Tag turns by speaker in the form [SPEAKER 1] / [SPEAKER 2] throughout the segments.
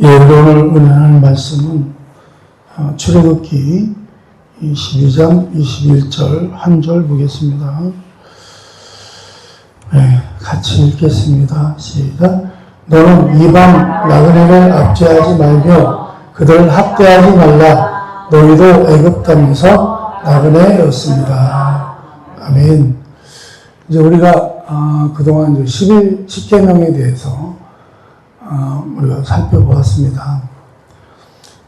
[SPEAKER 1] 예, 오늘 은혜하는 말씀은 출애굽기 22장 21절 한 절 보겠습니다. 네, 같이 읽겠습니다. 시작. 너는 이방 나그네를 압제하지 말며 그들을 학대하지 말라. 너희도 애굽 땅에서 나그네였습니다. 아멘. 이제 우리가 그동안 이제 10계명에 대해서 우리가 살펴보았습니다.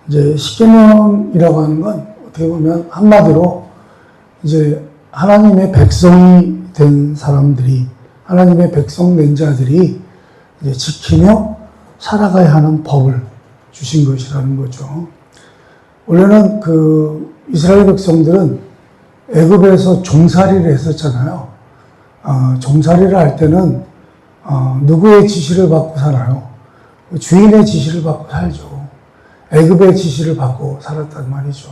[SPEAKER 1] 이제 10계명이라고 하는 건 어떻게 보면 한마디로 이제 하나님의 백성이 된 사람들이, 하나님의 백성 된 자들이 이제 지키며 살아가야 하는 법을 주신 것이라는 거죠. 원래는 이스라엘 백성들은 애굽에서 종살이를 했었잖아요. 종살이를 할 때는 누구의 지시를 받고 살아요? 주인의 지시를 받고 살죠. 애굽의 지시를 받고 살았단 말이죠.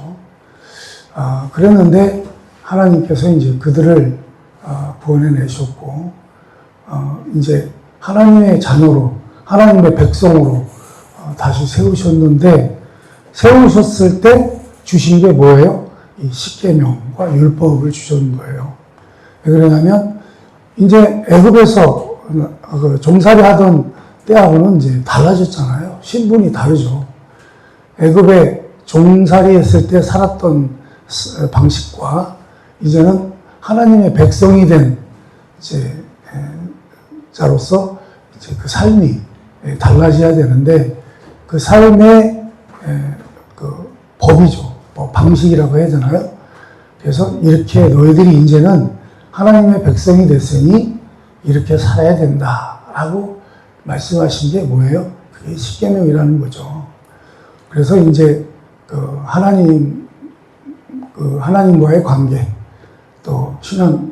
[SPEAKER 1] 그랬는데 하나님께서 이제 그들을 구원해내셨고, 이제 하나님의 자녀로, 하나님의 백성으로 다시 세우셨는데, 세우셨을 때 주신 게 뭐예요? 이 십계명과 율법을 주신 거예요. 왜 그러냐면 이제 애굽에서 종살이 하던 때하고는 이제 달라졌잖아요. 신분이 다르죠. 애굽에 종살이 했을 때 살았던 방식과 이제는 하나님의 백성이 된 이제 자로서 이제 그 삶이 달라져야 되는데, 그 삶의 그 법이죠. 방식이라고 해야 되나요? 그래서 이렇게 너희들이 이제는 하나님의 백성이 됐으니 이렇게 살아야 된다라고 말씀하신 게 뭐예요? 그게 십계명이라는 거죠. 그래서 이제 하나님과의 관계, 또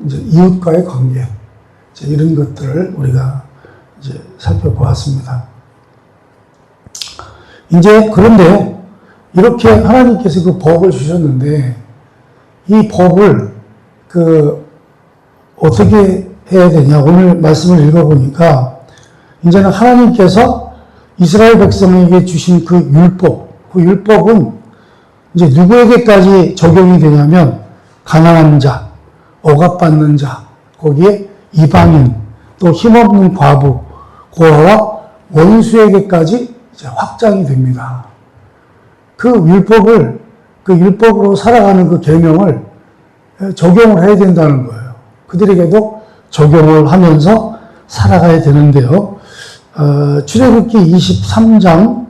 [SPEAKER 1] 이제 이웃과의 관계, 이제 이런 것들을 우리가 이제 살펴보았습니다. 이제 그런데 이렇게 하나님께서 그 법을 주셨는데, 이 법을 어떻게 해야 되냐? 오늘 말씀을 읽어보니까 이제는 하나님께서 이스라엘 백성에게 주신 그 율법은 이제 누구에게까지 적용이 되냐면 가난한 자, 억압받는 자, 거기에 이방인, 또 힘없는 과부, 고아와 원수에게까지 이제 확장이 됩니다. 그 율법으로 살아가는 그 계명을 적용을 해야 된다는 거예요. 그들에게도 적용을 하면서 살아가야 되는데요. 출애굽기 23장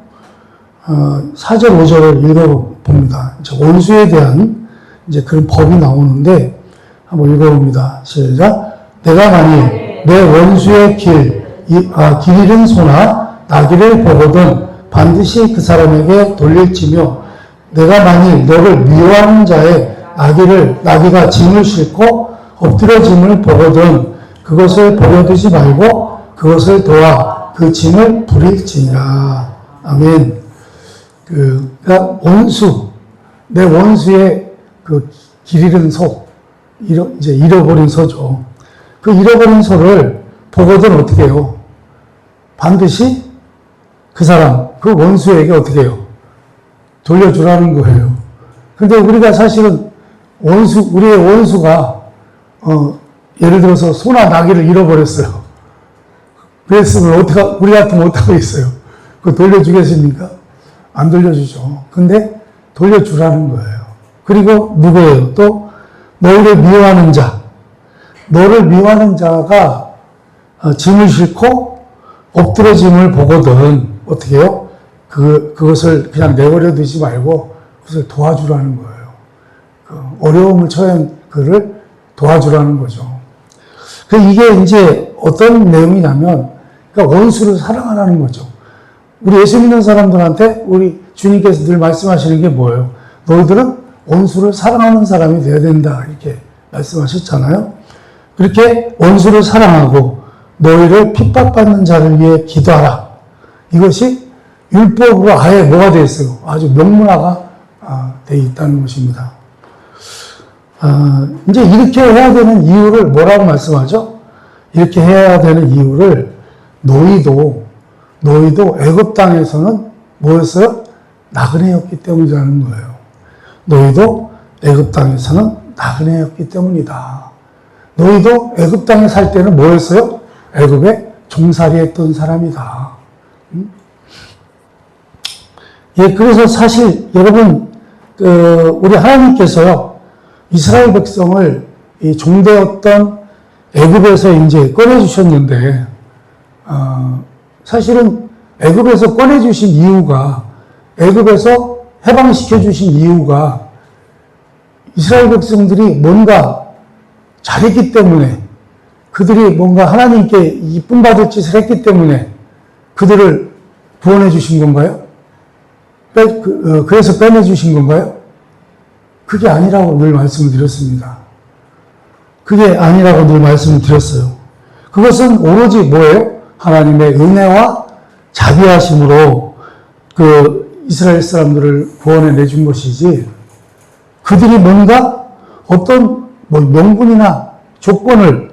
[SPEAKER 1] 4절 5절을 읽어봅니다. 원수에 대한 이제 그런 법이 나오는데 한번 읽어봅니다. 시작. 내가 만일 내 원수의 길 잃은 소나 나귀를 보거든 반드시 그 사람에게 돌릴지며, 내가 만일 너를 미워하는 자의 나귀가 짐을 싣고 엎드려짐을 보거든 그것을 버려두지 말고 그것을 도와 그 짐을 부릴지니라. 아멘. 그러니까 내 원수의 길 잃은 소, 이제 잃어버린 소죠. 그 잃어버린 소를 보거든 어떻게 해요? 반드시 그 원수에게 어떻게 해요? 돌려주라는 거예요. 근데 우리가 사실은 우리의 원수가, 예를 들어서 소나 나귀를 잃어버렸어요. 그랬으면 우리 같으면 어떻게 있어요? 그거 돌려주겠습니까? 안 돌려주죠. 근데 돌려주라는 거예요. 그리고 누구예요? 또, 너를 미워하는 자가 짐을 싣고 엎드려 짐을 보거든 어떻게 해요? 그것을 그냥 내버려 두지 말고 그것을 도와주라는 거예요. 어려움을 처한 그를 도와주라는 거죠. 이게 이제 어떤 내용이냐면, 그러니까 원수를 사랑하라는 거죠. 우리 예수 믿는 사람들한테 우리 주님께서 늘 말씀하시는 게 뭐예요? 너희들은 원수를 사랑하는 사람이 되어야 된다, 이렇게 말씀하셨잖아요. 그렇게 원수를 사랑하고 너희를 핍박받는 자를 위해 기도하라. 이것이 율법으로 아예 뭐가 되어 있어요? 아주 명문화가 되어 있다는 것입니다. 이제 이렇게 해야 되는 이유를 뭐라고 말씀하죠? 이렇게 해야 되는 이유를 너희도 애굽 땅에서는 뭐였어요? 나그네였기 때문이라는 거예요. 너희도 애굽 땅에서는 나그네였기 때문이다. 너희도 애굽 땅에 살 때는 뭐였어요? 애굽에 종살이했던 사람이다. 예, 그래서 사실 여러분 우리 하나님께서요 이스라엘 백성을 이 종되었던 애굽에서 이제 꺼내주셨는데 사실은 애굽에서 꺼내주신 이유가 애굽에서 해방시켜 주신 이유가 이스라엘 백성들이 뭔가 잘했기 때문에 그들이 뭔가 하나님께 이쁨 받을 짓을 했기 때문에 그들을 구원해 주신 건가요? 그래서 빼내 주신 건가요? 그게 아니라고 늘 말씀을 드렸습니다. 그게 아니라고 늘 말씀을 드렸어요. 그것은 오로지 뭐예요? 하나님의 은혜와 자비하심으로 그 이스라엘 사람들을 구원해 내준 것이지 그들이 뭔가 어떤 명분이나 조건을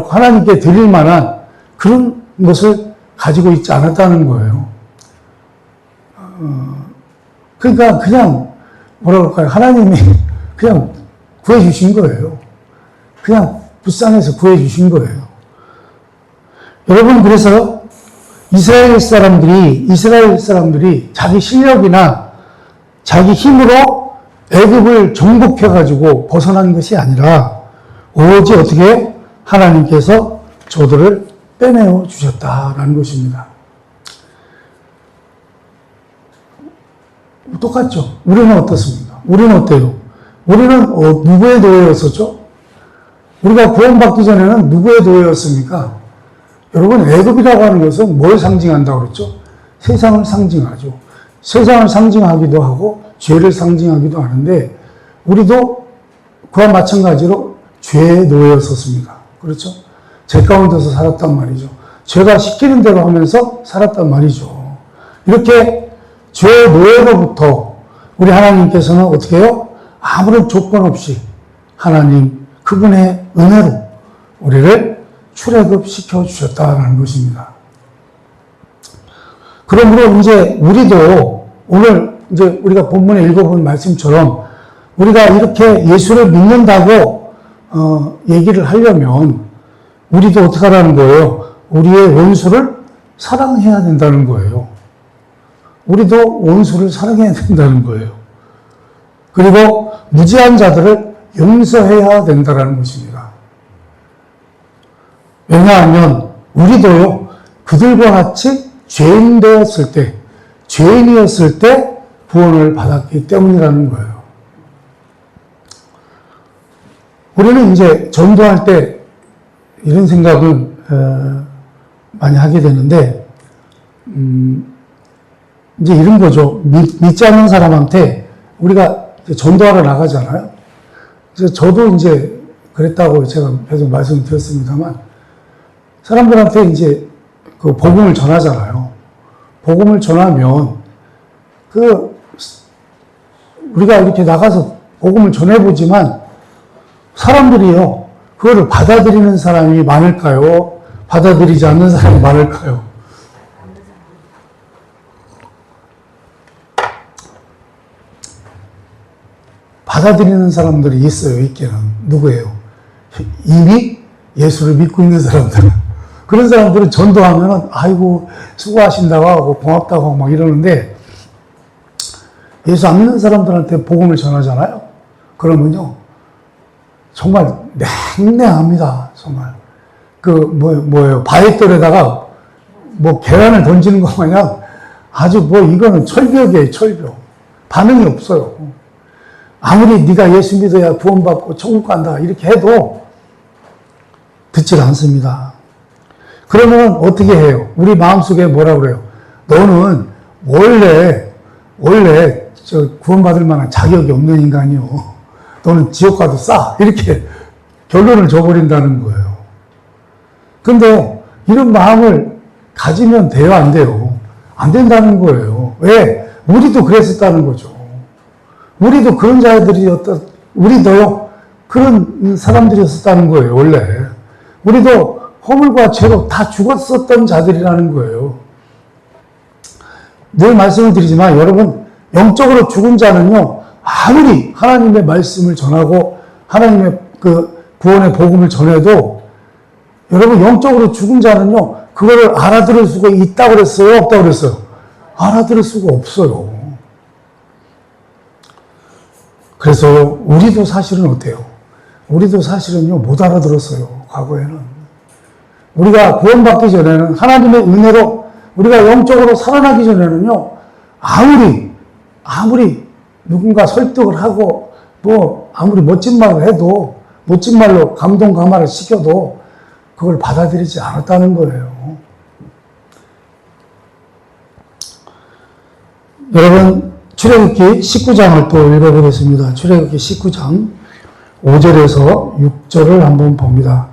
[SPEAKER 1] 하나님께 드릴 만한 그런 것을 가지고 있지 않았다는 거예요. 그러니까 그냥 하나님이 그냥 구해주신 거예요. 그냥 불쌍해서 구해주신 거예요. 여러분, 그래서 이스라엘 사람들이 자기 실력이나 자기 힘으로 애굽을 정복해가지고 벗어난 것이 아니라 오로지 어떻게 하나님께서 저들을 빼내어 주셨다라는 것입니다. 똑같죠. 우리는 어떻습니까? 우리는 어때요? 우리는 누구의 노예였었죠? 우리가 구원받기 전에는 누구의 노예였습니까? 여러분, 애굽이라고 하는 것은 뭘 상징한다고 그랬죠? 세상을 상징하죠. 세상을 상징하기도 하고 죄를 상징하기도 하는데 우리도 그와 마찬가지로 죄의 노예였었습니다. 그렇죠? 죄 가운데서 살았단 말이죠. 죄가 시키는 대로 하면서 살았단 말이죠. 이렇게 죄의 노예로부터 우리 하나님께서는 어떻게 해요? 아무런 조건 없이 하나님 그분의 은혜로 우리를 출애굽시켜 주셨다는 것입니다. 그러므로 이제 우리도 오늘 이제 우리가 본문에 읽어본 말씀처럼 우리가 이렇게 예수를 믿는다고 얘기를 하려면 우리도 어떻게 하라는 거예요? 우리의 원수를 사랑해야 된다는 거예요. 우리도 원수를 사랑해야 된다는 거예요. 그리고 무지한 자들을 용서해야 된다는 것입니다. 왜냐하면 우리도요, 그들과 같이 죄인이었을 때 구원을 받았기 때문이라는 거예요. 우리는 이제 전도할 때 이런 생각을 많이 하게 되는데, 이제 이런 거죠. 믿지 않는 사람한테 우리가 전도하러 나가잖아요. 그래서 저도 이제 그랬다고 제가 계속 말씀드렸습니다만, 사람들한테 이제 그 복음을 전하잖아요. 복음을 전하면, 우리가 이렇게 나가서 복음을 전해보지만, 사람들이요, 그거를 받아들이는 사람이 많을까요? 받아들이지 않는 사람이 많을까요? 받아들이는 사람들이 있어요, 있기는. 누구예요? 이미 예수를 믿고 있는 사람들. 그런 사람들은 전도하면은, 아이고, 수고하신다고 하고, 고맙다고 하고 막 이러는데, 예수 안 믿는 사람들한테 복음을 전하잖아요? 그러면요, 정말 냉랭합니다, 정말. 뭐예요? 바위돌에다가 계란을 던지는 것 마냥 아주 이거는 철벽이에요, 철벽. 반응이 없어요. 아무리 네가 예수 믿어야 구원받고 천국 간다 이렇게 해도 듣질 않습니다. 그러면 어떻게 해요? 우리 마음속에 뭐라 그래요? 너는 원래 구원받을 만한 자격이 없는 인간이요. 너는 지옥 가도 싸. 이렇게 결론을 줘버린다는 거예요. 근데 이런 마음을 가지면 돼요, 안 돼요? 안 된다는 거예요. 왜? 우리도 그랬었다는 거죠. 우리도 그런 우리도요, 그런 사람들이었었다는 거예요, 원래. 우리도 허물과 죄로 다 죽었었던 자들이라는 거예요. 늘 말씀을 드리지만 여러분, 영적으로 죽은 자는요, 아무리 하나님의 말씀을 전하고 하나님의 그 구원의 복음을 전해도 여러분, 영적으로 죽은 자는요, 그거를 알아들을 수가 있다고 그랬어요? 없다고 그랬어요? 알아들을 수가 없어요. 그래서 우리도 사실은 어때요? 우리도 사실은요, 못 알아들었어요. 과거에는. 우리가 구원받기 전에는 하나님의 은혜로 우리가 영적으로 살아나기 전에는요, 아무리 누군가 설득을 하고 뭐 아무리 멋진 말을 해도 멋진 말로 감동 감화를 시켜도 그걸 받아들이지 않았다는 거예요. 여러분, 출애굽기 19장을 또 읽어보겠습니다. 출애굽기 19장 5절에서 6절을 한번 봅니다.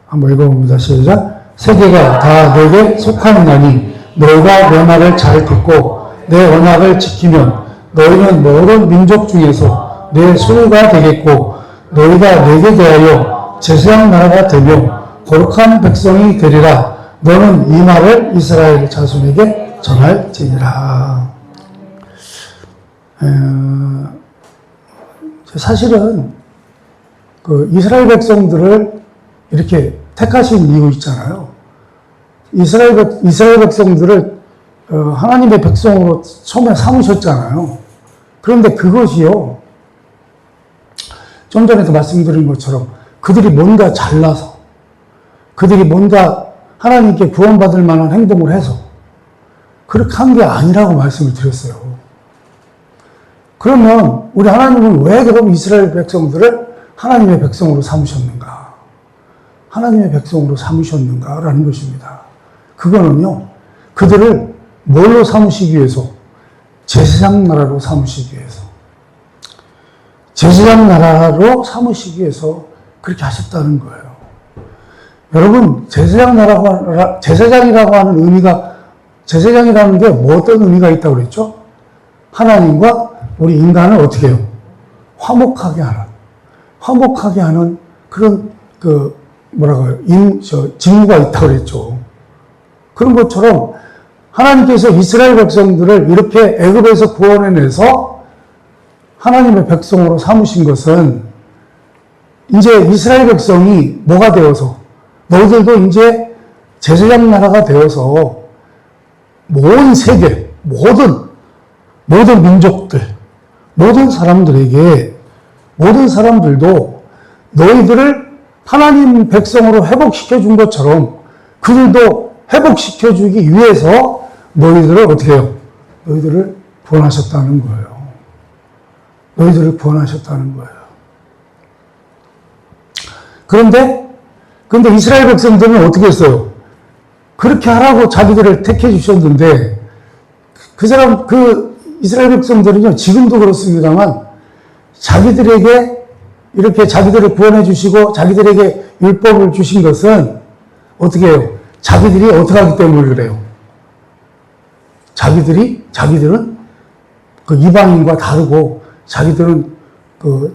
[SPEAKER 1] 한번 읽어봅니다. 시작. 세계가 다 내게 속하느냐니 너희가 내 말을 잘 듣고 내 언약을 지키면 너희는 모든 민족 중에서 내 소유가 되겠고 너희가 내게 대하여 제사장 나라가 되며 거룩한 백성이 되리라. 너는 이 말을 이스라엘 자손에게 전할지니라. 사실은 그 이스라엘 백성들을 이렇게 택하신 이유 있잖아요. 이스라엘 백성들을 하나님의 백성으로 처음에 삼으셨잖아요. 그런데 그것이요, 좀 전에도 말씀드린 것처럼 그들이 뭔가 잘나서, 그들이 뭔가 하나님께 구원받을 만한 행동을 해서 그렇게 한 게 아니라고 말씀을 드렸어요. 그러면 우리 하나님은 왜 그럼 이스라엘 백성들을 하나님의 백성으로 삼으셨는가? 하나님의 백성으로 삼으셨는가라는 것입니다. 그거는요, 그들을 뭘로 삼으시기 위해서? 제사장 나라로 삼으시기 위해서. 제사장 나라로 삼으시기 위해서 그렇게 하셨다는 거예요. 여러분, 제사장이라고 하는 의미가, 제사장이라는 게 뭐 어떤 의미가 있다고 그랬죠? 하나님과 우리 인간을 어떻게 해요? 화목하게 하는 그런, 직무가 있다고 그랬죠. 그런 것처럼 하나님께서 이스라엘 백성들을 이렇게 애굽에서 구원해내서 하나님의 백성으로 삼으신 것은 이제 이스라엘 백성이 뭐가 되어서 너희들도 이제 제사장 나라가 되어서 온 세계, 모든 민족들, 모든 사람들도 너희들을 하나님 백성으로 회복시켜 준 것처럼 그들도 회복시켜 주기 위해서 너희들을 어떻게 해요? 너희들을 구원하셨다는 거예요. 너희들을 구원하셨다는 거예요. 그런데 이스라엘 백성들은 어떻게 했어요? 그렇게 하라고 자기들을 택해 주셨는데 이스라엘 백성들은요, 지금도 그렇습니다만 자기들에게 이렇게 자기들을 구원해 주시고 자기들에게 율법을 주신 것은 어떻게 해요? 자기들이 어떻게 하기 때문에 그래요? 자기들은 그 이방인과 다르고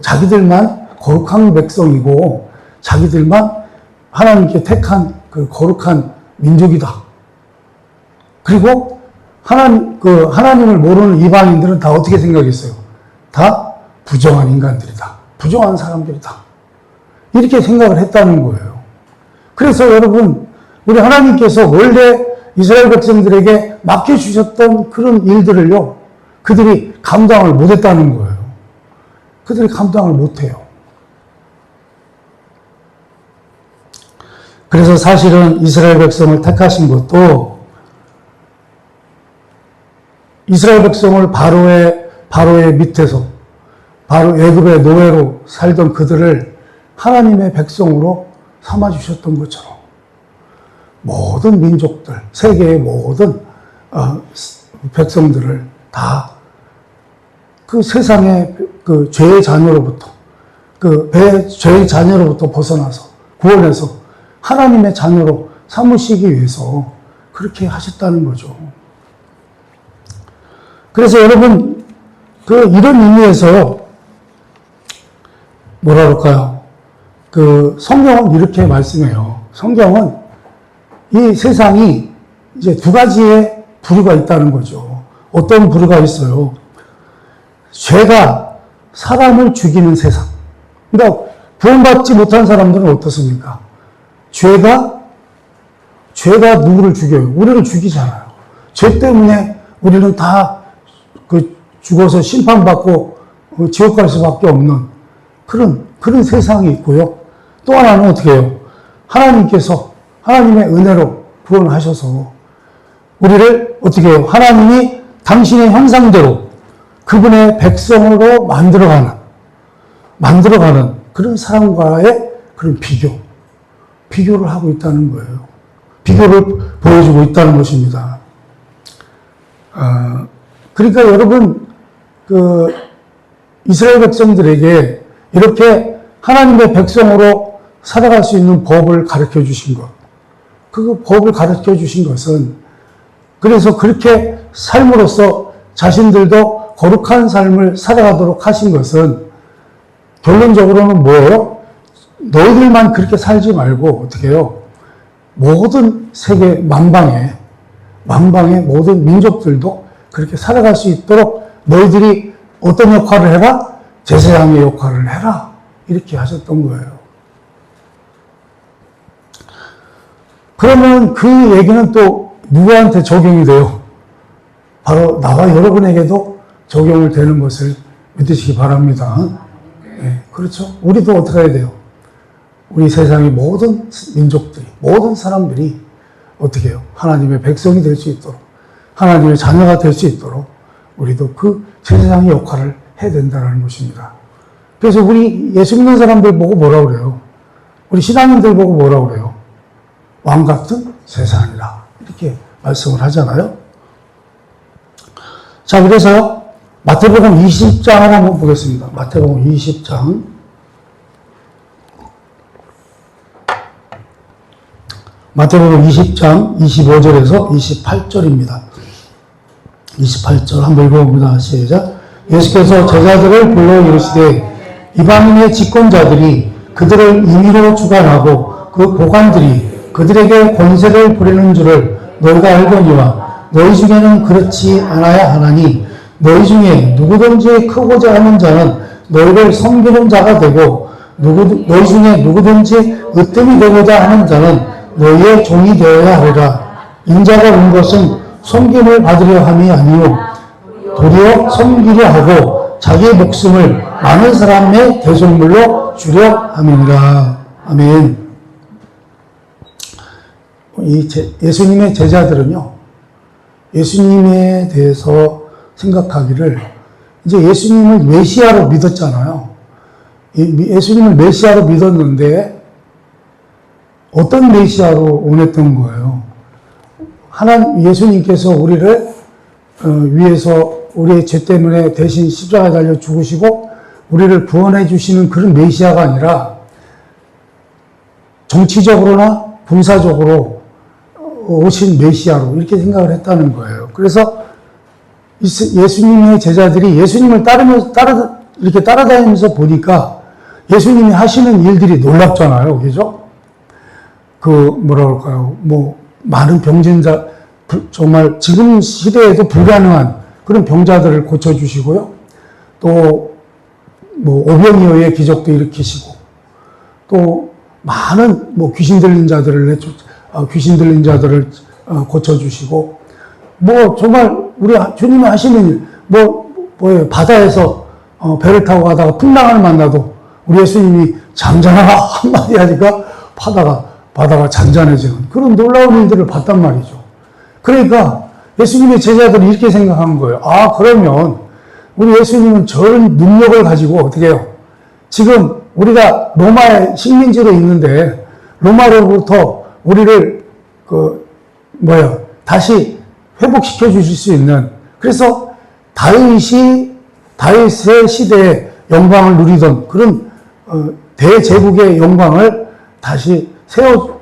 [SPEAKER 1] 자기들만 거룩한 백성이고 자기들만 하나님께 택한 그 거룩한 민족이다. 그리고 하나님을 모르는 이방인들은 다 어떻게 생각했어요? 다 부정한 인간들이다. 부정한 사람들이다. 이렇게 생각을 했다는 거예요. 그래서 여러분, 우리 하나님께서 원래 이스라엘 백성들에게 맡겨주셨던 그런 일들을요, 그들이 감당을 못했다는 거예요. 그들이 감당을 못해요. 그래서 사실은 이스라엘 백성을 택하신 것도 이스라엘 백성을 바로의 밑에서 바로 애굽의 노예로 살던 그들을 하나님의 백성으로 삼아주셨던 것처럼 모든 민족들, 세계의 모든 백성들을 다 그 세상의 그 죄의 자녀로부터 죄의 자녀로부터 벗어나서 구원해서 하나님의 자녀로 삼으시기 위해서 그렇게 하셨다는 거죠. 그래서 여러분, 이런 의미에서 뭐라 그럴까요? 성경은 이렇게 말씀해요. 성경은 이 세상이 이제 두 가지의 부류가 있다는 거죠. 어떤 부류가 있어요. 죄가 사람을 죽이는 세상. 그러니까 구원받지 못한 사람들은 어떻습니까? 죄가 누구를 죽여요? 우리를 죽이잖아요. 죄 때문에 우리는 다 죽어서 심판받고 지옥 갈 수밖에 없는 그런 세상이 있고요. 또 하나는 어떻게 해요? 하나님께서 하나님의 은혜로 구원하셔서 우리를 어떻게 해요? 하나님이 당신의 형상대로 그분의 백성으로 만들어가는 그런 사람과의 그런 비교를 하고 있다는 거예요. 비교를 보여주고 있다는 것입니다. 그러니까 여러분, 이스라엘 백성들에게 이렇게 하나님의 백성으로 살아갈 수 있는 법을 가르쳐 주신 것. 그 법을 가르쳐 주신 것은 그래서 그렇게 삶으로써 자신들도 거룩한 삶을 살아가도록 하신 것은 결론적으로는 뭐예요? 너희들만 그렇게 살지 말고 어떻게 해요? 모든 세계 만방의 모든 민족들도 그렇게 살아갈 수 있도록 너희들이 어떤 역할을 해라? 제사장의 역할을 해라. 이렇게 하셨던 거예요. 그러면 그 얘기는 또 누구한테 적용이 돼요? 바로 나와 여러분에게도 적용을 되는 것을 믿으시기 바랍니다. 네, 그렇죠? 우리도 어떻게 해야 돼요? 우리 세상의 모든 민족들이, 모든 사람들이 어떻게 해요? 하나님의 백성이 될 수 있도록, 하나님의 자녀가 될 수 있도록 우리도 그 제사장의 역할을 해야 된다는 것입니다. 그래서 우리 예수 믿는 사람들 보고 뭐라 그래요? 우리 신앙인들 보고 뭐라 그래요? 왕 같은 세상이라 이렇게 말씀을 하잖아요. 자, 그래서요, 마태복음 20장을 한번 보겠습니다. 마태복음 20장. 마태복음 20장 25절에서 28절입니다. 28절 한번 읽어봅니다. 시작. 예수께서 제자들을 불러 이르시되 이방인의 집권자들이 그들을 임의로 주관하고 그 고관들이 그들에게 권세를 부리는 줄을 너희가 알거니와 너희 중에는 그렇지 않아야 하나니 너희 중에 누구든지 크고자 하는 자는 너희를 섬기는 자가 되고 너희 중에 누구든지 으뜸이 되고자 하는 자는 너희의 종이 되어야 하리라. 인자가 온 것은 섬김을 받으려 함이 아니요 도리어 섬기려 하고 자기의 목숨을 많은 사람의 대속물로 주려 함이니라. 아멘. 예수님의 제자들은요, 예수님에 대해서 생각하기를 이제 예수님을 메시아로 믿었잖아요. 예수님을 메시아로 믿었는데 어떤 메시아로 원했던 거예요? 예수님께서 우리를 위해서 우리의 죄 때문에 대신 십자가에 달려 죽으시고 우리를 구원해 주시는 그런 메시아가 아니라 정치적으로나 군사적으로 오신 메시아로 이렇게 생각을 했다는 거예요. 그래서 예수님의 제자들이 예수님을 이렇게 따라다니면서 보니까 예수님이 하시는 일들이 놀랍잖아요. 그죠? 뭐라 그럴까요? 많은 병진자, 정말 지금 시대에도 불가능한 그런 병자들을 고쳐주시고요. 또, 오병이어의 기적도 일으키시고, 또, 많은, 귀신 들린 자들을 고쳐주시고, 정말 우리 주님이 하시는 일, 뭐예요? 바다에서 배를 타고 가다가 풍랑을 만나도 우리 예수님이 잠잠하라 한마디 하니까 바다가 잔잔해지는 그런 놀라운 일들을 봤단 말이죠. 그러니까 예수님의 제자들이 이렇게 생각한 거예요. 그러면 우리 예수님은 저런 능력을 가지고 어떻게 해요? 지금 우리가 로마의 식민지로 있는데 로마로부터 우리를 다시 회복시켜 주실 수 있는, 그래서 다윗의 시대에 영광을 누리던 그런 대제국의 영광을 다시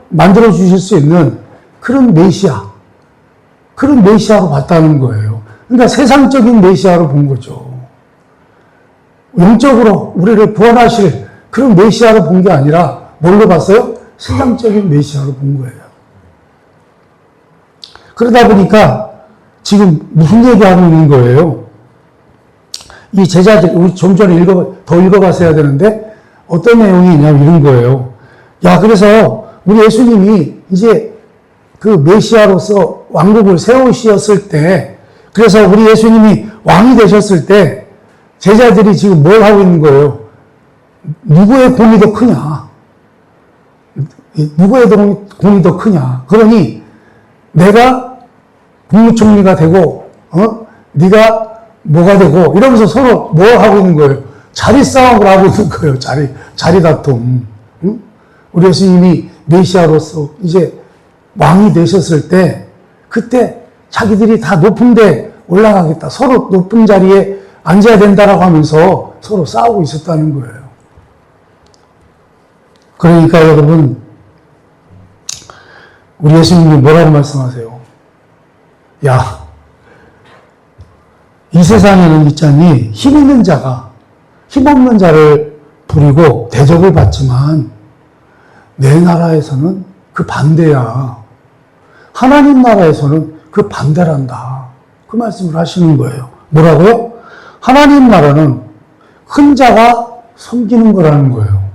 [SPEAKER 1] 만들어 주실 수 있는 그런 메시아로 봤다는 거예요. 그러니까 세상적인 메시아로 본 거죠. 영적으로 우리를 구원하실 그런 메시아로 본 게 아니라 뭘로 봤어요? 세상적인 메시아로 본 거예요. 그러다 보니까 지금 무슨 얘기하고 있는 거예요? 이 제자들, 우리 좀 전에 더 읽어봤어야 되는데, 어떤 내용이 있냐면 이런 거예요. 야, 그래서 우리 예수님이 이제 그 메시아로서 왕국을 세우셨을 때, 그래서 우리 예수님이 왕이 되셨을 때, 제자들이 지금 뭘 하고 있는 거예요? 누구의 공이 더 크냐? 누구의 공이 더 크냐? 그러니 내가 국무총리가 되고, 네가 뭐가 되고, 이러면서 서로 뭐 하고 있는 거예요? 자리 싸움을 하고 있는 거예요. 자리 다툼. 응? 우리 예수님이 메시아로서 이제 왕이 되셨을 때, 그때 자기들이 다 높은 데 올라가겠다. 서로 높은 자리에 앉아야 된다라고 하면서 서로 싸우고 있었다는 거예요. 그러니까 여러분, 우리 예수님이 뭐라고 말씀하세요? 야, 이 세상에는 있잖니, 힘 있는 자가 힘없는 자를 부리고 대접을 받지만 내 나라에서는 그 반대야. 하나님 나라에서는 그 반대란다. 그 말씀을 하시는 거예요. 뭐라고요? 하나님 나라는 큰 자가 섬기는 거라는 거예요.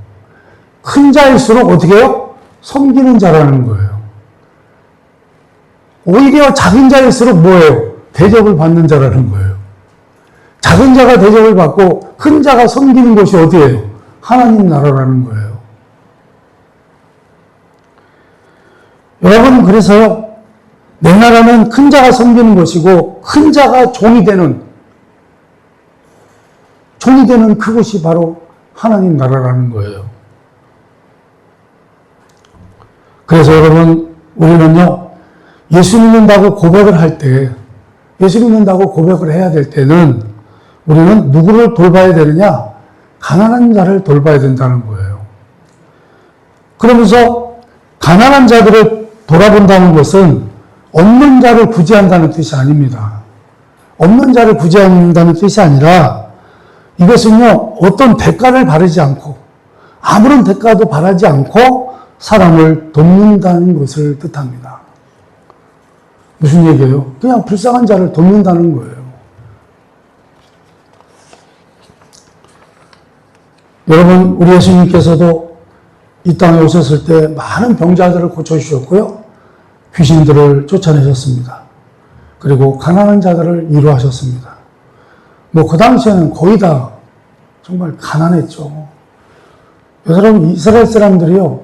[SPEAKER 1] 큰 자일수록 어떻게 해요? 섬기는 자라는 거예요. 오히려 작은 자일수록 뭐예요? 대접을 받는 자라는 거예요. 작은 자가 대접을 받고 큰 자가 섬기는 것이 어디예요? 하나님 나라라는 거예요. 여러분, 그래서요, 내 나라는 큰 자가 섬기는 것이고 큰 자가 종이 되는 그것이 바로 하나님 나라라는 거예요. 그래서 여러분, 우리는요, 예수 믿는다고 고백을 할 때, 예수 믿는다고 고백을 해야 될 때는 우리는 누구를 돌봐야 되느냐? 가난한 자를 돌봐야 된다는 거예요. 그러면서 가난한 자들을 돌아본다는 것은 없는 자를 구제한다는 뜻이 아닙니다. 없는 자를 구제한다는 뜻이 아니라 이것은요, 어떤 대가를 바라지 않고 아무런 대가도 바라지 않고 사람을 돕는다는 것을 뜻합니다. 무슨 얘기예요? 그냥 불쌍한 자를 돕는다는 거예요. 여러분, 우리 예수님께서도 이 땅에 오셨을 때 많은 병자들을 고쳐주셨고요. 귀신들을 쫓아내셨습니다. 그리고 가난한 자들을 위로하셨습니다. 뭐 그 당시에는 거의 다 정말 가난했죠. 여러분, 이스라엘 사람들이요,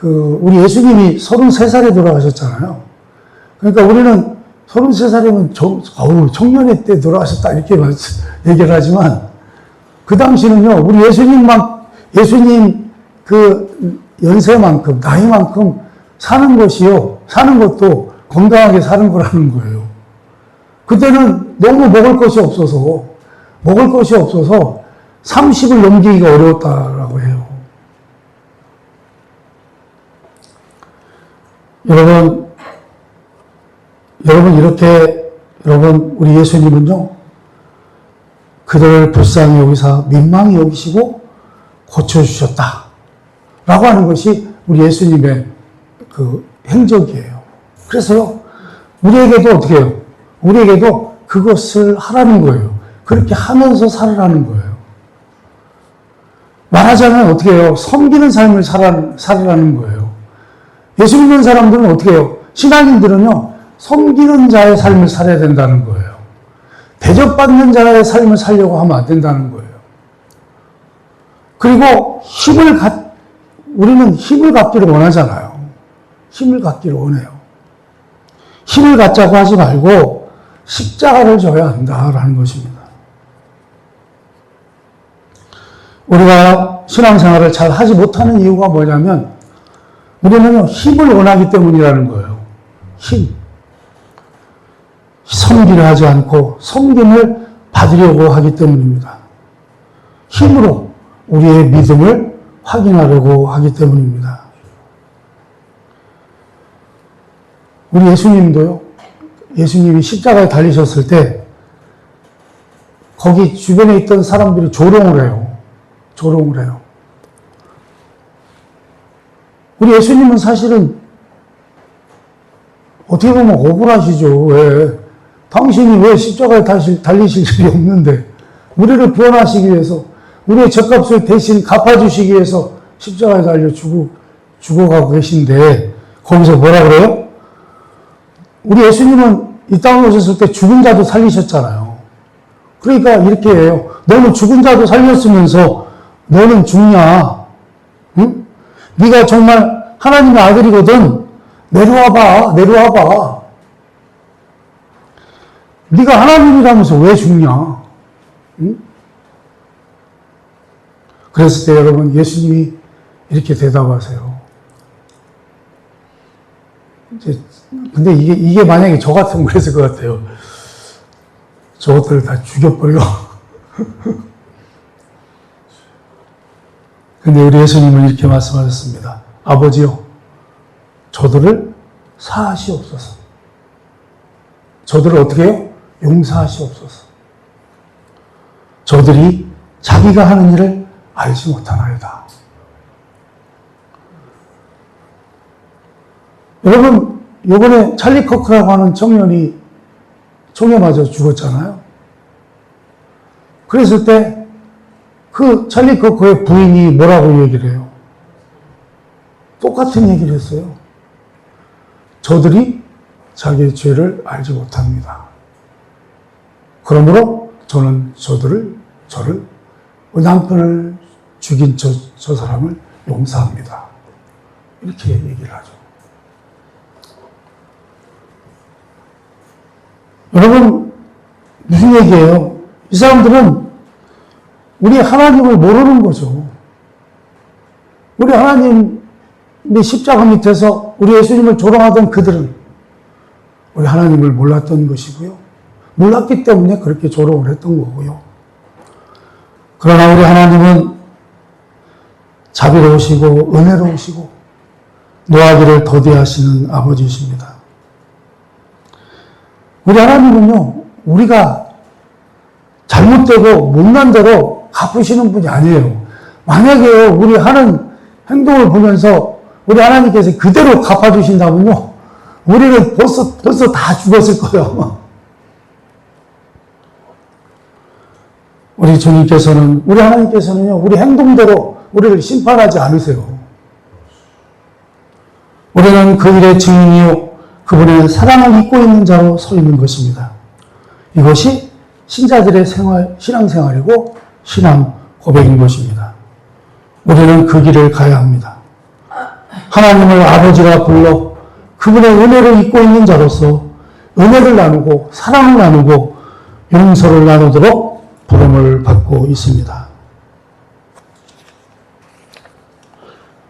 [SPEAKER 1] 우리 예수님이 33살에 돌아가셨잖아요. 그러니까 우리는 33살이면 청년회 때 돌아가셨다 이렇게 얘기를 하지만 그 당시는요, 우리 예수님 그 연세만큼, 나이만큼 사는 것도 건강하게 사는 거라는 거예요. 그때는 너무 먹을 것이 없어서 30을 넘기기가 어려웠다라고 해요. 여러분, 우리 예수님은요, 그들을 불쌍히 여기사 민망히 여기시고 고쳐주셨다. 라고 하는 것이 우리 예수님의 그 행적이에요. 그래서요, 우리에게도 어떻게 해요? 우리에게도 그것을 하라는 거예요. 그렇게 하면서 살으라는 거예요. 말하자면 어떻게 해요? 섬기는 삶을 살으라는 거예요. 예수 믿는 사람들은 어떻게 해요? 신앙인들은요, 섬기는 자의 삶을 살아야 된다는 거예요. 대접받는 자의 삶을 살려고 하면 안 된다는 거예요. 그리고 우리는 힘을 갖기를 원하잖아요. 힘을 갖기를 원해요. 힘을 갖자고 하지 말고 십자가를 져야 한다라는 것입니다. 우리가 신앙생활을 잘 하지 못하는 이유가 뭐냐면 우리는 힘을 원하기 때문이라는 거예요. 힘. 섬기려 하지 않고 섬김을 받으려고 하기 때문입니다. 힘으로 우리의 믿음을 확인하려고 하기 때문입니다. 우리 예수님도요, 예수님이 십자가에 달리셨을 때 거기 주변에 있던 사람들이 조롱을 해요. 우리 예수님은 사실은 어떻게 보면 억울하시죠. 왜? 당신이 왜 십자가에 달리실 일이 없는데 우리를 구원하시기 위해서 우리의 죗값을 대신 갚아주시기 위해서 십자가에 달려 죽어가고 계신데 거기서 뭐라 그래요? 우리 예수님은 이 땅에 오셨을 때 죽은 자도 살리셨잖아요. 그러니까 이렇게 해요. 너는 죽은 자도 살렸으면서 너는 죽냐? 응? 네가 정말 하나님의 아들이거든. 내려와봐. 네가 하나님이라면서 왜 죽냐? 응? 그랬을 때 여러분 예수님이 이렇게 대답하세요. 근데 이게 만약에 저 같으면 그랬을 것 같아요. 저것들을 다 죽여버려. 근데 우리 예수님은 이렇게 말씀하셨습니다. 아버지요, 저들을 사하시옵소서. 저들을 어떻게 해요? 용서하시옵소서. 저들이 자기가 하는 일을 알지 못하나이다. 여러분, 요번에 찰리 커크라고 하는 청년이 총에 맞아 죽었잖아요. 그랬을 때 그 찰리 커크의 부인이 뭐라고 얘기를 해요? 똑같은 얘기를 했어요. 저들이 자기의 죄를 알지 못합니다. 그러므로 저는 저를 남편을 죽인 저 사람을 용서합니다. 이렇게 얘기를 하죠. 여러분, 무슨 얘기예요? 이 사람들은 우리 하나님을 모르는 거죠. 우리 하나님의 십자가 밑에서 우리 예수님을 조롱하던 그들은 우리 하나님을 몰랐던 것이고요. 몰랐기 때문에 그렇게 조롱을 했던 거고요. 그러나 우리 하나님은 자비로우시고 은혜로우시고 노하기를 더디하시는 아버지이십니다. 우리 하나님은요, 우리가 잘못되고 못난 대로 갚으시는 분이 아니에요. 만약에 우리 하는 행동을 보면서 우리 하나님께서 그대로 갚아주신다면요, 우리는 벌써 다 죽었을 거예요. 우리 주님께서는, 우리 하나님께서는요, 우리 행동대로 우리를 심판하지 않으세요. 우리는 그 일의 증인이요, 그분의 사랑을 잊고 있는 자로 서 있는 것입니다. 이것이 신자들의 신앙생활이고 신앙 고백인 것입니다. 우리는 그 길을 가야 합니다. 하나님을 아버지라 불러 그분의 은혜를 잊고 있는 자로서 은혜를 나누고 사랑을 나누고 용서를 나누도록 부름을 받고 있습니다.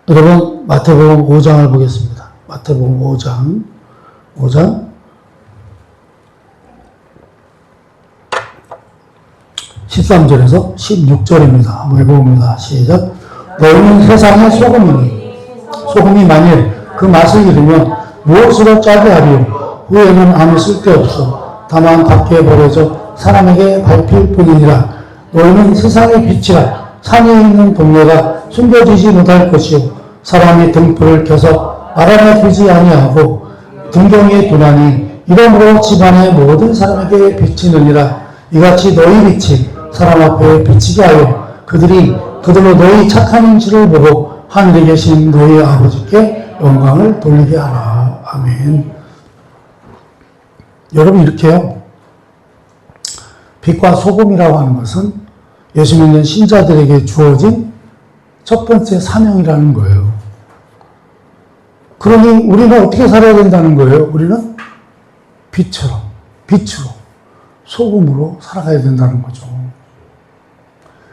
[SPEAKER 1] 여러분, 마태복음 5장을 보겠습니다. 마태복음 5장 13절에서 16절입니다. 한번 해봅니다. 시작. 너희는 세상의 소금이니 소금이 만일 그 맛을 잃으면 무엇으로 짜게 하리요? 후에는 아무 쓸데없어 다만 밖에 버려져 사람에게 밟힐 뿐이니라. 너희는 세상의 빛이라. 산에 있는 동네가 숨겨지지 못할 것이요 사람이 등불을 켜서 말 안에 두지 아니하고 등경에 두나니 이러므로 집안의 모든 사람에게 비치느니라. 이같이 너희 빛이 사람 앞에 비치게 하여 그들로 너희 착한 행실을 보고 하늘에 계신 너희 아버지께 영광을 돌리게 하라. 아멘. 여러분, 이렇게요, 빛과 소금이라고 하는 것은 예수 믿는 신자들에게 주어진 첫 번째 사명이라는 거예요. 그러니 우리는 어떻게 살아야 된다는 거예요? 우리는 빛으로 소금으로 살아가야 된다는 거죠.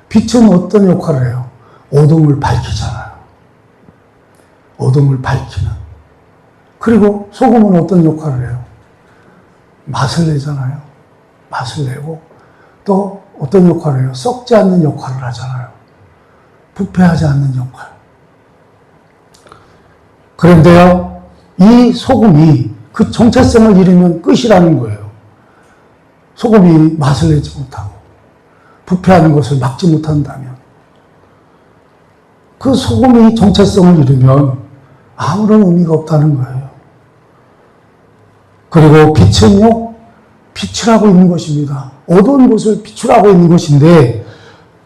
[SPEAKER 1] 빛은 어떤 역할을 해요? 어둠을 밝히잖아요. 어둠을 밝히는. 그리고 소금은 어떤 역할을 해요? 맛을 내잖아요. 맛을 내고 또 어떤 역할을 해요? 썩지 않는 역할을 하잖아요. 부패하지 않는 역할. 그런데요, 이 소금이 그 정체성을 잃으면 끝이라는 거예요. 소금이 맛을 내지 못하고 부패하는 것을 막지 못한다면, 그 소금이 정체성을 잃으면 아무런 의미가 없다는 거예요. 그리고 빛은요, 빛을 하고 있는 것입니다. 어두운 곳을 빛을 하고 있는 것인데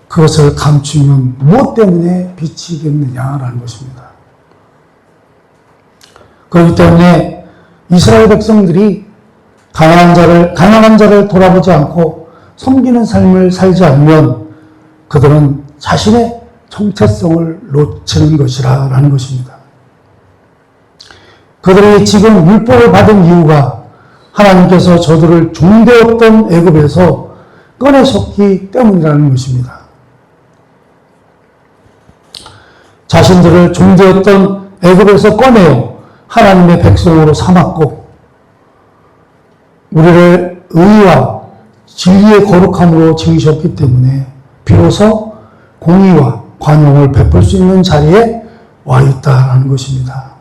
[SPEAKER 1] 그것을 감추면 무엇 때문에 빛이겠느냐라는 것입니다. 그렇기 때문에 이스라엘 백성들이 가난한 자를 돌아보지 않고 섬기는 삶을 살지 않으면 그들은 자신의 정체성을 놓치는 것이라는 것입니다. 그들이 지금 율법을 받은 이유가 하나님께서 저들을 종되었던 애굽에서 꺼내셨기 때문이라는 것입니다. 자신들을 종되었던 애굽에서 꺼내어 하나님의 백성으로 삼았고 우리를 의와 진리의 거룩함으로 지으셨기 때문에 비로소 공의와 관용을 베풀 수 있는 자리에 와 있다라는 것입니다.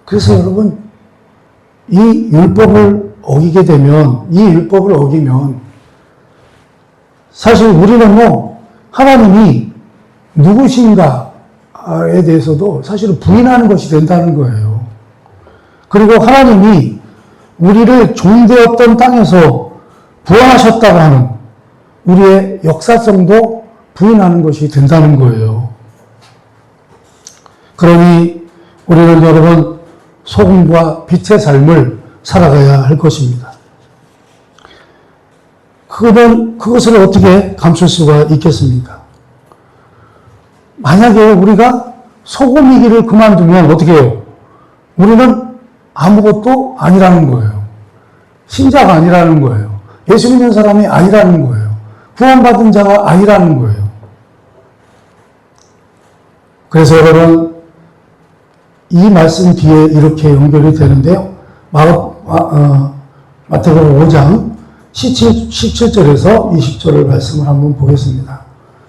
[SPEAKER 1] 그래서 여러분, 이 율법을 어기게 되면, 이 율법을 어기면 사실 우리는 하나님이 누구신가에 대해서도 사실은 부인하는 것이 된다는 거예요. 그리고 하나님이 우리를 종되었던 땅에서 구원하셨다고 하는 우리의 역사성도 부인하는 것이 된다는 거예요. 그러니 우리는 여러분 소금과 빛의 삶을 살아가야 할 것입니다. 그것을 어떻게 감출 수가 있겠습니까? 만약에 우리가 소금이기를 그만두면 어떻게 해요? 우리는 아무것도 아니라는 거예요. 신자가 아니라는 거예요. 예수 믿는 사람이 아니라는 거예요. 구원받은 자가 아니라는 거예요. 그래서 여러분, 이 말씀 뒤에 이렇게 연결이 되는데요. 마태복음 5장 17절에서 20절을 말씀을 한번 보겠습니다.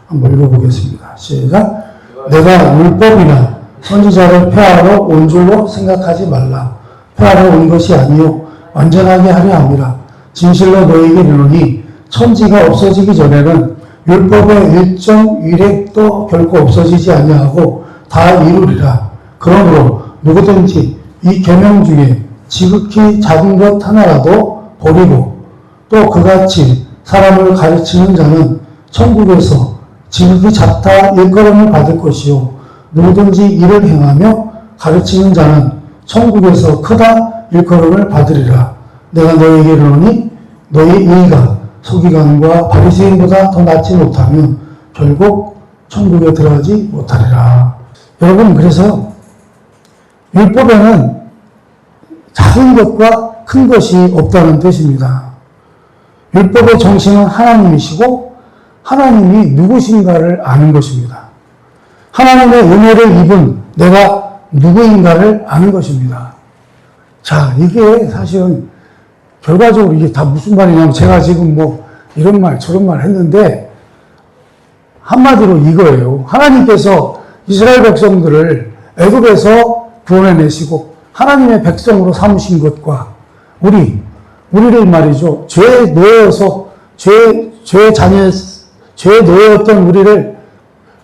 [SPEAKER 1] 한번 읽어보겠습니다. 시작. 내가 율법이나 선지자를 폐하러 온 줄로 생각하지 말라. 폐하러 온 것이 아니요 완전하게 하려 함이라. 진실로 너희에게 이르노니 천지가 없어지기 전에는 율법의 일정 위례도 결코 없어지지 아니하고 다 이루리라. 그러므로 누구든지 이 계명 중에 지극히 작은 것 하나라도 버리고 또 그같이 사람을 가르치는 자는 천국에서 지극히 작다 일컬음을 받을 것이요 누구든지 이를 행하며 가르치는 자는 천국에서 크다 일컬음을 받으리라. 내가 너희에게 이르노니 너희 의가 서기관과 바리새인보다 더 낫지 못하면 결국 천국에 들어가지 못하리라. 여러분, 그래서 율법에는 작은 것과 큰 것이 없다는 뜻입니다. 율법의 정신은 하나님이시고 하나님이 누구신가를 아는 것입니다. 하나님의 은혜를 입은 내가 누구인가를 아는 것입니다. 자, 이게 사실은 결과적으로 이게 다 무슨 말이냐면 제가 지금 이런 말 저런 말 했는데 한마디로 이거예요. 하나님께서 이스라엘 백성들을 애굽에서 구원해내시고 하나님의 백성으로 삼으신 것과 우리를 말이죠. 죄에 놓여서 죄에 놓였던 우리를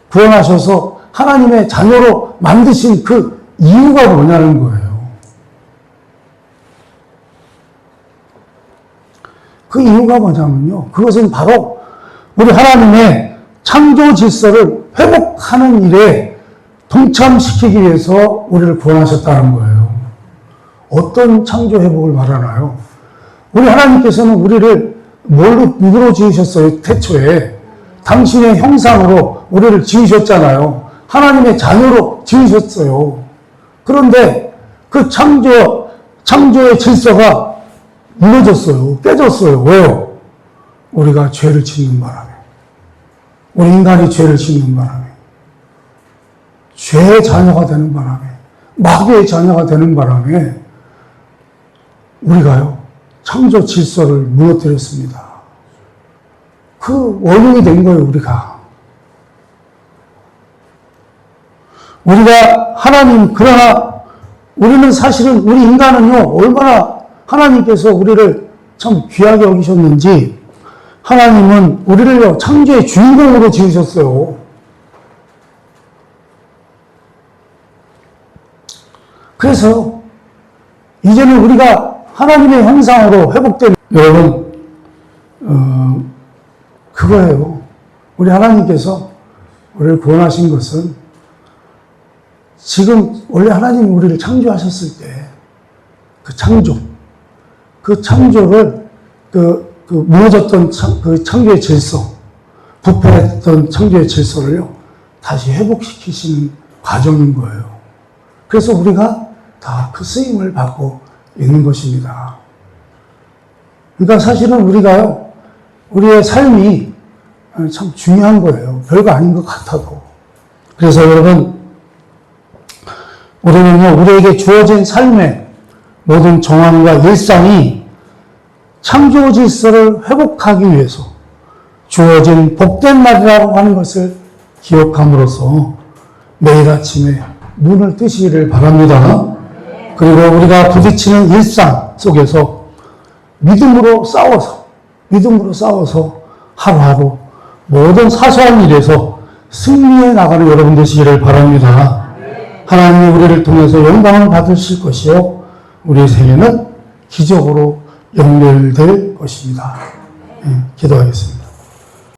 [SPEAKER 1] 구원하셔서 하나님의 자녀로 만드신 그 이유가 뭐냐는 거예요. 그 이유가 뭐냐면요. 그것은 바로 우리 하나님의 창조 질서를 회복하는 일에 동참시키기 위해서 우리를 구원하셨다는 거예요. 어떤 창조 회복을 말하나요? 우리 하나님께서는 우리를 누구로 지으셨어요? 태초에. 당신의 형상으로 우리를 지으셨잖아요. 하나님의 자녀로 지으셨어요. 그런데 그 창조의 질서가 무너졌어요. 깨졌어요. 왜요? 우리가 죄를 짓는 바람에. 우리 인간이 죄를 짓는 바람에. 죄의 자녀가 되는 바람에. 마귀의 자녀가 되는 바람에 우리가요. 창조 질서를 무너뜨렸습니다. 그 원흉이 된 거예요, 우리가. 그러나 우리는 사실은 우리 인간은요, 얼마나 하나님께서 우리를 참 귀하게 여기셨는지 하나님은 우리를요, 창조의 주인공으로 지으셨어요. 그래서 이제는 우리가 하나님의 형상으로 회복된 여러분, 그거예요. 우리 하나님께서 우리를 구원하신 것은 지금 원래 하나님이 우리를 창조하셨을 때 그 창조를 무너졌던 그 창조의 질서, 부패했던 창조의 질서를요 다시 회복시키시는 과정인 거예요. 그래서 우리가 다 그 쓰임을 받고 있는 것입니다. 그러니까 사실은 우리가요 우리의 삶이 참 중요한 거예요. 별거 아닌 것 같아도. 그래서 여러분, 우리는요, 우리에게 주어진 삶의 모든 정황과 일상이 창조 질서를 회복하기 위해서 주어진 복된 날이라고 하는 것을 기억함으로써 매일 아침에 눈을 뜨시기를 바랍니다. 그리고 우리가 부딪히는 일상 속에서 믿음으로 싸워서 하루하루 모든 사소한 일에서 승리해 나가는 여러분 되시기를 바랍니다. 하나님이 우리를 통해서 영광을 받으실 것이요 우리의 생애는 기적으로 연결될 것입니다. 기도하겠습니다.